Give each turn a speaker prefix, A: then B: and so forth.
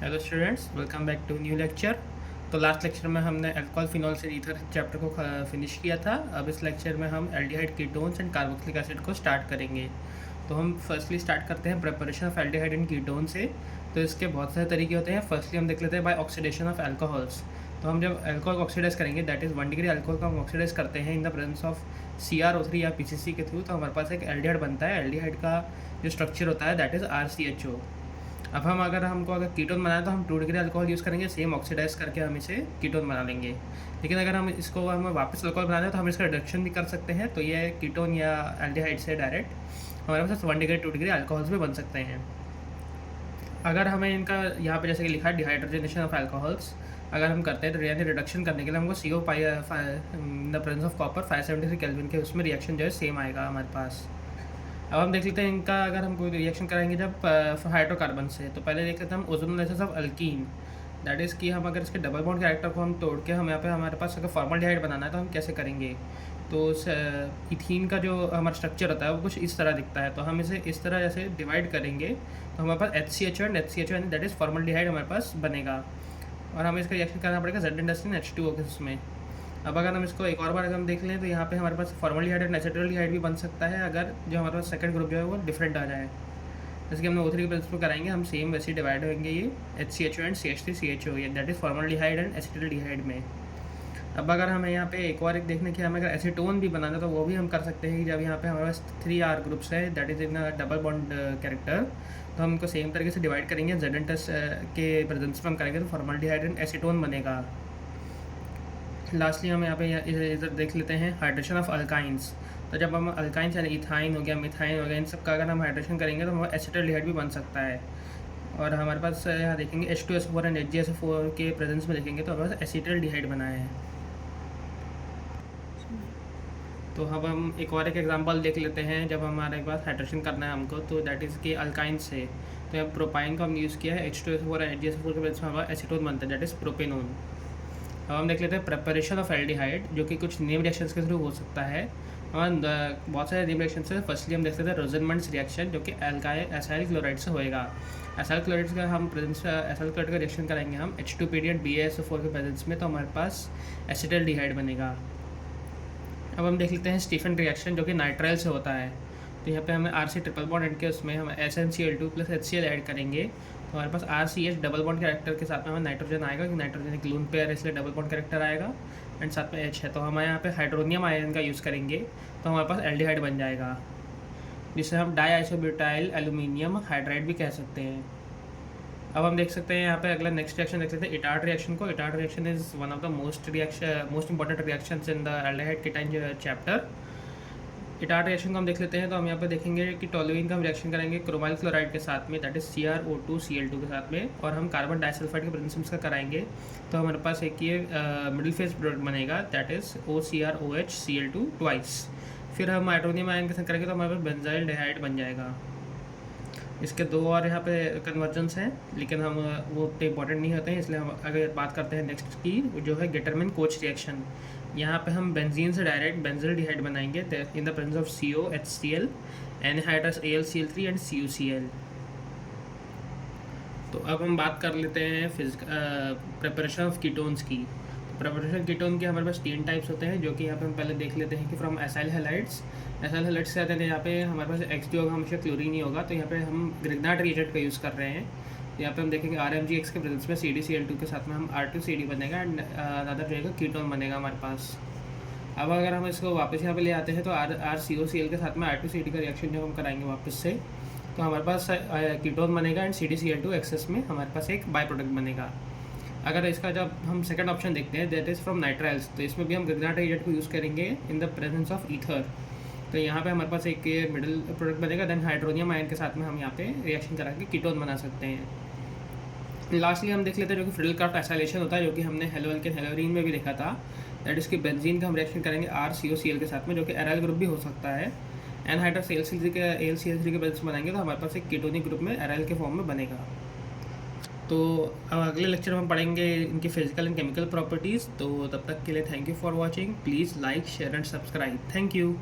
A: Hello students, welcome back to new lecture. तो last lecture में हमने अल्कोहल फिनॉल से ईथर चैप्टर को फिनिश किया था। अब इस लेक्चर में हम aldehyde ketones and carboxylic acid को स्टार्ट करेंगे। तो हम फर्स्टली स्टार्ट करते हैं preparation of aldehyde and ketone से। तो इसके बहुत सारे तरीके होते हैं। फर्स्टली हम देख लेते हैं बाय ऑक्सीडेशन ऑफ अल्कोहल्स। तो हम जब अल्कोहल को ऑक्सीडाइज करेंगे, दैट इज़ 1 डिग्री अल्कोहल को हम ऑक्सीडाइज करते हैं in the presence of CrO3 या PCC के थ्रू, तो हमारे पास एक एल्डिहाइड बनता है। एल्डिहाइड का जो स्ट्रक्चर होता है दैट इज़ RCHO। अब हमको अगर कीटोन बनाए तो हम 2 डिग्री अल्कोहल यूज़ करेंगे, सेम ऑक्सीडाइज करके हम इसे कीटोन बना लेंगे। लेकिन अगर हम इसको हमें वापस अल्कोहल बनाना है तो हम इसका रिडक्शन भी कर सकते हैं। तो ये कीटोन या एल्डिहाइड से डायरेक्ट हमारे पास 1 डिग्री 2 डिग्री अल्कोहल्स भी बन सकते हैं। अगर हमें इनका यहाँ पे जैसे कि लिखा है डिहाइड्रोजनेशन ऑफ अल्कोहल्स, अगर हम करते हैं तो यानी रिडक्शन करने के लिए हमको CO pi in the presence of copper 573 kelvin के उसमें रिएक्शन जो है सेम आएगा हमारे पास। अब हम देख लेते हैं इनका, अगर हम कोई रिएक्शन कराएंगे जब हाइड्रोकार्बन से, तो पहले देख लेते हैं हम ozonolysis of alkyne. That is कि हम अगर इसके डबल बॉन्ड कैरेक्टर को हम तोड़ के हम यहाँ पे हमारे पास अगर फॉर्मल्डिहाइड बनाना है तो हम कैसे करेंगे। तो उस इथीन का जो हमारा स्ट्रक्चर होता है वो कुछ इस तरह दिखता है। तो हम इसे इस तरह जैसे डिवाइड करेंगे तो हमारे पास HCHO एंड HCHO यानी दैट इज़ फॉर्मल्डिहाइड हमारे पास बनेगा। और हमें इसका रिएक्शन करना पड़ेगा Z-H2O के उसमें। अब अगर हम इसको एक और बार अगर हम देख लें तो यहाँ पे हमारे पास फॉर्मल्डिहाइड एंड एसिटाल्डिहाइड भी बन सकता है, अगर जो हमारे पास सेकंड ग्रुप जो है वो डिफरेंट आ जाए। जैसे कि हमने O3 के प्रिंसिपल कराएंगे, हम सेम वैसे डिवाइड होंगे ये HCHO and CH3CHO, that is formaldehyde and acetaldehyde में। अब अगर हमें यहाँ पे एक और देखने की हमें अगर एसीटोन भी बनाना तो वो भी हम कर सकते हैं। जब यहाँ पे हमारे पास 3R ग्रुप्स है that is in double bond character, तो हम इनको सेम तरीके से डिवाइड करेंगे। Z के प्रेजेंस में हम करेंगे तो फॉर्मल्डिहाइड एंड एसीटोन बनेगा। लास्टली हम यहाँ पे इधर देख लेते हैं हाइड्रेशन ऑफ अल्काइंस। तो जब हम अल्काइंस यानी इथाइन हो गया, मिथाइन हो गया, इन सब का अगर हम हाइड्रेशन करेंगे तो हमारा एसिटाल्डिहाइड भी बन सकता है। और हमारे पास यहाँ देखेंगे H2SO4 एंड HgSO4 के प्रेजेंस में देखेंगे तो हमारे पास एसिटाल्डिहाइड बना है। तो अब हम एक एग्जांपल देख लेते हैं। जब हमारे पास हाइड्रेशन करना है हमको, तो दैट इज़ कि अल्काइन से, तो यहाँ प्रोपाइन को हम यूज़ किया है, H2SO4 और HgSO4 के प्रेजेंस में हमारा एसीटोन बनता है दैट इज़ प्रोपेनोन। अब हम देख लेते हैं प्रिपरेशन ऑफ एल्डिहाइड, जो कि कुछ नेम रिएक्शंस के थ्रू हो सकता है। और बहुत सारे नेम रिएक्शन है। फर्स्टली हम देख लेते हैं रोजनमंड्स रिएक्शन, जो कि एसाइल क्लोराइड से होएगा। एसाइल क्लोराइड का हम प्रेजेंस एसाइल क्लोराइड का रिएक्शन कराएंगे हम H2PD एंड BaSO4 के प्रेजेंस में, तो हमारे पास एसिटाल्डिहाइड बनेगा। अब हम देख लेते हैं स्टीफन रिएक्शन, जो कि नाइट्राइल से होता है। तो यहाँ पे हमें RC ट्रिपल बॉन्ड एंड के उसमें हम SnCl2 प्लस HCl ऐड करेंगे, तो हमारे पास RCH डबल बॉन्ड कैरेक्टर के साथ में हमें नाइट्रोजन आएगा, कि नाइट्रोजन एक लून पेयर है इसलिए डबल बॉन्ड कैरेक्टर आएगा, एंड साथ में H है। तो हम यहाँ पे हाइड्रोनियम आयन का यूज़ करेंगे तो हमारे पास एल्डिहाइड बन जाएगा, जिसे हम डाईआइसोब्यूटाइल एल्यूमिनियम हाइड्राइड भी कह सकते हैं। अब हम देख सकते हैं यहाँ पे अगला नेक्स्ट रिएक्शन देख लेते हैं इटार्ड रिएक्शन को। Etard reaction is one of the most important reactions in the aldehyde ketone chapter. Etard reaction को हम देख लेते हैं। तो हम यहाँ पे देखेंगे कि टोलुइन का हम रिएक्शन करेंगे क्रोमाइल क्लोराइड के साथ में, दैट इज़ CrO2Cl2 के साथ में, और हम कार्बन डाइसल्फाइड के प्रिंसिपल्स का कराएंगे। तो हमारे पास एक ये मिडिल फेज प्रोडक्ट बनेगा दैट इज़ OCrOHCl2 ट्वाइस। फिर हम हाइड्रोनियम आयन के साथ करेंगे तो हमारे पास बेंजाइल डिहाइड बन जाएगा। इसके दो और यहाँ पे कन्वर्जन्स हैं, लेकिन हम वो उतने इंपॉर्टेंट नहीं होते हैं, इसलिए हम अगर बात करते हैं नेक्स्ट की, जो है गेटरमैन कोच रिएक्शन। यहाँ पे हम बेंजीन से डायरेक्ट बेंजिल डिहाइड बनाएंगे in the presence of CO, HCl, anhydrous AlCl3 and CuCl। तो अब हम बात कर लेते हैं प्रिपरेशन ऑफ कीटोन्स की। प्रिपरेशन कीटोन के हमारे पास 3 टाइप्स होते हैं, जो कि यहाँ पे हम पहले देख लेते हैं कि from acyl halides. Acyl halides से आते हैं, यहाँ पे हमारे पास X होगा, हमेशा क्लोरीन ही होगा। तो यहाँ पे हम ग्रिग्नार्ड रिएजेंट का यूज़ कर रहे हैं। यहाँ पे हम देखेंगे RMgX के प्रेजेंस में CdCl2 के साथ में हम R2CD बनेगा, एंड अदर जो है कीटोन बनेगा हमारे पास। अब अगर हम इसको वापस यहाँ पे ले आते हैं तो RCOCl के साथ में R2CD का रिएक्शन जब हम कराएंगे वापस से, तो हमारे पास कीटोन बनेगा, एंड CdCl2 एक्सेस में हमारे पास एक बाई प्रोडक्ट बनेगा। अगर इसका जब हम सेकंड ऑप्शन देखते हैं दैट इज़ फ्रॉम नाइट्राइल्स, तो इसमें भी हम ग्रिग्नार्ड रिएजेंट को यूज़ करेंगे in the presence of ether. तो यहाँ पे हमारे पास एक मिडिल प्रोडक्ट बनेगा, देन हाइड्रोनियम आयन के साथ में हम यहाँ पे रिएक्शन करा के कीटोन बना सकते हैं। लास्टली हम देख लेते हैं जो कि फ्रिडल-क्राफ्ट एसाइलेशन होता है, जो कि हमने हेलोअल्केन हेलोरीन में भी देखा था। दैट इज़ कि बेंजीन का हम रिएक्शन करेंगे RCOCl के साथ में, जो कि एराइल ग्रुप भी हो सकता है। एनहाइड्रस AlCl3 के बेंजीन बनाएंगे तो हमारे पास एक कीटोनिक ग्रुप में एराइल के फॉर्म में बनेगा। तो अब अगले लेक्चर में हम पढ़ेंगे इनकी फिजिकल एंड केमिकल प्रॉपर्टीज़। तो तब तक के लिए thank you for watching. Please like, share and subscribe. Thank you.